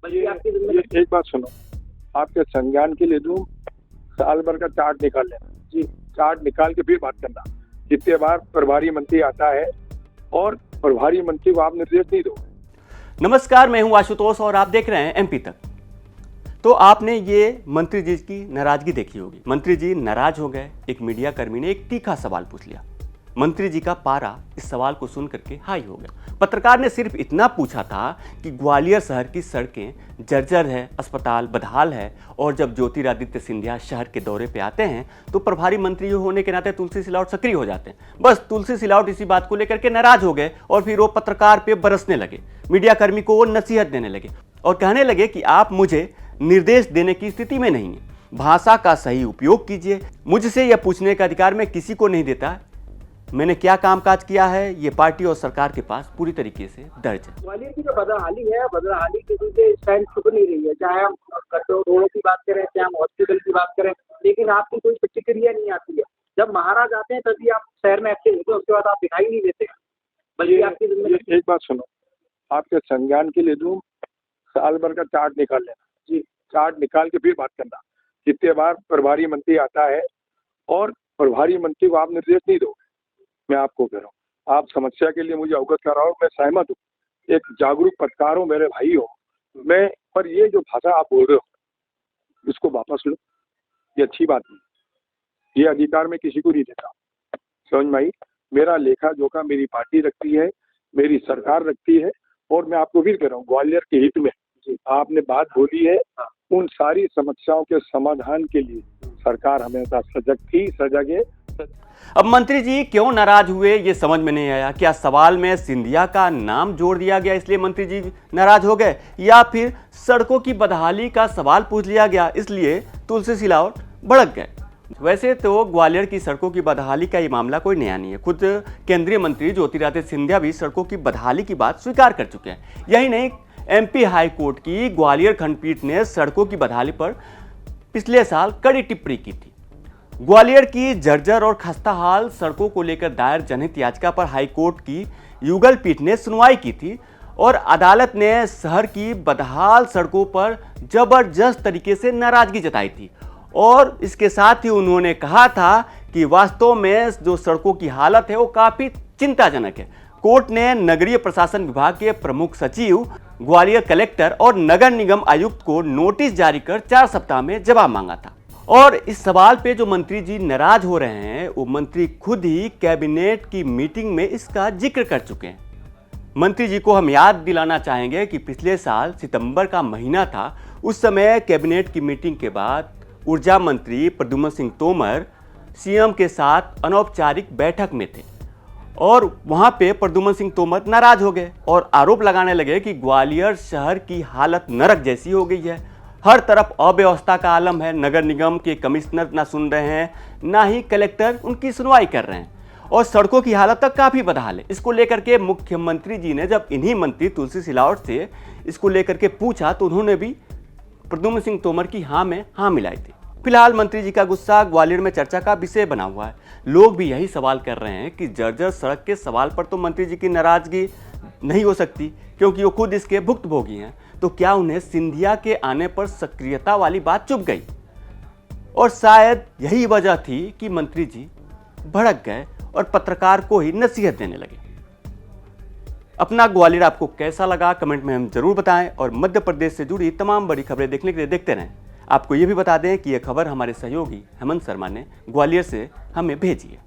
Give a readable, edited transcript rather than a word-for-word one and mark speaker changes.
Speaker 1: ये एक बात सुनो, आपके संज्ञान के लिए दूं, साल भर का चार्ट निकाल लेना जी। चार्ट निकाल के फिर बात करना, कितने बार प्रभारी मंत्री आता है और प्रभारी मंत्री को आप निर्देश नहीं दो।
Speaker 2: नमस्कार, मैं हूं आशुतोष और आप देख रहे हैं एमपी तक। तो आपने ये मंत्री जी की नाराजगी देखी होगी। मंत्री जी नाराज हो गए। एक मीडिया कर्मी ने एक तीखा सवाल पूछ लिया। मंत्री जी का पारा इस सवाल को सुन करके हाई हो गया। पत्रकार ने सिर्फ इतना पूछा था कि ग्वालियर शहर की सड़कें जर्जर है, अस्पताल बदहाल है, और जब ज्योतिरादित्य सिंधिया शहर के दौरे पे आते हैं तो प्रभारी मंत्री होने के नाते तुलसी सिलावट सक्रिय हो जाते हैं। बस तुलसी सिलावट इसी बात को लेकर के नाराज हो गए और फिर वो पत्रकार पे बरसने लगे। मीडिया कर्मी को वो नसीहत देने लगे और कहने लगे कि आप मुझे निर्देश देने की स्थिति में नहीं है, भाषा का सही उपयोग कीजिए। मुझसे यह पूछने का अधिकार मैं किसी को नहीं देता। मैंने क्या कामकाज किया है ये पार्टी और सरकार के पास पूरी तरीके से दर्ज है।
Speaker 3: ग्वालियर की जो बदहाली है, बदहाली की वजह स्टैंड छुप नहीं रही है। चाहे हम रोडों की बात करें, चाहे हम हॉस्पिटल की बात करें, लेकिन आपकी कोई प्रतिक्रिया नहीं आती है। जब महाराज आते हैं तभी आप शहर में एक्टिव होते हैं, उसके बाद आप दिखाई नहीं देते। बल्कि आपकी
Speaker 1: एक बात सुनो, आपके संज्ञान के लिए दूं, साल भर का चार्ट निकाल लेना जी। चार्ट निकाल के फिर बात करना, कितने बार प्रभारी मंत्री आता है और प्रभारी मंत्री को आप निर्देश नहीं दो। मैं आपको कह रहा हूँ, आप समस्या के लिए मुझे अवगत कराओ, मैं सहमत हूँ। एक जागरूक पत्रकार हो, मेरे भाई हो मैं, पर ये जो भाषा आप बोल रहे हो इसको वापस लो, ये अच्छी बात नहीं। ये अधिकार मैं किसी को नहीं देता, समझ में आई। मेरा लेखा जोखा मेरी पार्टी रखती है, मेरी सरकार रखती है, और मैं आपको फिर कह रहा हूँ ग्वालियर के हित में आपने बात बोली है। उन सारी समस्याओं के समाधान के लिए सरकार हमेशा सजग थी, सजग है।
Speaker 2: अब मंत्री जी क्यों नाराज हुए ये समझ में नहीं आया। क्या सवाल में सिंधिया का नाम जोड़ दिया गया इसलिए मंत्री जी नाराज हो गए, या फिर सड़कों की बदहाली का सवाल पूछ लिया गया इसलिए तुलसी सिलावट भड़क गए। वैसे तो ग्वालियर की सड़कों की बदहाली का ये मामला कोई नया नहीं है। खुद केंद्रीय मंत्री ज्योतिरादित्य सिंधिया भी सड़कों की बदहाली की बात स्वीकार कर चुके हैं। यही नहीं, एमपी हाई कोर्ट की ग्वालियर खंडपीठ ने सड़कों की बदहाली पर पिछले साल कड़ी टिप्पणी की थी। ग्वालियर की जर्जर और खस्ताहाल सड़कों को लेकर दायर जनहित याचिका पर हाईकोर्ट की युगल पीठ ने सुनवाई की थी और अदालत ने शहर की बदहाल सड़कों पर जबरदस्त तरीके से नाराजगी जताई थी। और इसके साथ ही उन्होंने कहा था कि वास्तव में जो सड़कों की हालत है वो काफी चिंताजनक है। कोर्ट ने नगरीय प्रशासन विभाग के प्रमुख सचिव, ग्वालियर कलेक्टर और नगर निगम आयुक्त को नोटिस जारी कर 4 सप्ताह में जवाब मांगा था। और इस सवाल पे जो मंत्री जी नाराज हो रहे हैं वो मंत्री खुद ही कैबिनेट की मीटिंग में इसका जिक्र कर चुके हैं। मंत्री जी को हम याद दिलाना चाहेंगे कि पिछले साल सितंबर का महीना था, उस समय कैबिनेट की मीटिंग के बाद ऊर्जा मंत्री प्रद्युम्न सिंह तोमर सीएम के साथ अनौपचारिक बैठक में थे और वहां पे प्रद्युम्न सिंह तोमर नाराज हो गए और आरोप लगाने लगे कि ग्वालियर शहर की हालत नरक जैसी हो गई है, हर तरफ अव्यवस्था का आलम है, नगर निगम के कमिश्नर ना सुन रहे हैं, ना ही कलेक्टर उनकी सुनवाई कर रहे हैं और सड़कों की हालत तक काफ़ी बदहाल है। इसको लेकर के मुख्यमंत्री जी ने जब इन्हीं मंत्री तुलसी सिलावट से इसको लेकर के पूछा तो उन्होंने भी प्रद्युम्न सिंह तोमर की हाँ में हाँ मिलाई थी। फिलहाल मंत्री जी का गुस्सा ग्वालियर में चर्चा का विषय बना हुआ है। लोग भी यही सवाल कर रहे हैं कि जर्जर सड़क के सवाल पर तो मंत्री जी की नाराजगी नहीं हो सकती क्योंकि वो खुद इसके भुक्तभोगी हैं, तो क्या उन्हें सिंधिया के आने पर सक्रियता वाली बात चुप गई? और शायद यही वजह थी कि मंत्री जी भड़क गए और पत्रकार को ही नसीहत देने लगे। अपना ग्वालियर आपको कैसा लगा कमेंट में हम जरूर बताएं और मध्य प्रदेश से जुड़ी तमाम बड़ी खबरें देखने के लिए देखते रहें। आपको ये भी बता दें कि यह खबर हमारे सहयोगी हेमंत शर्मा ने ग्वालियर से हमें भेजी है।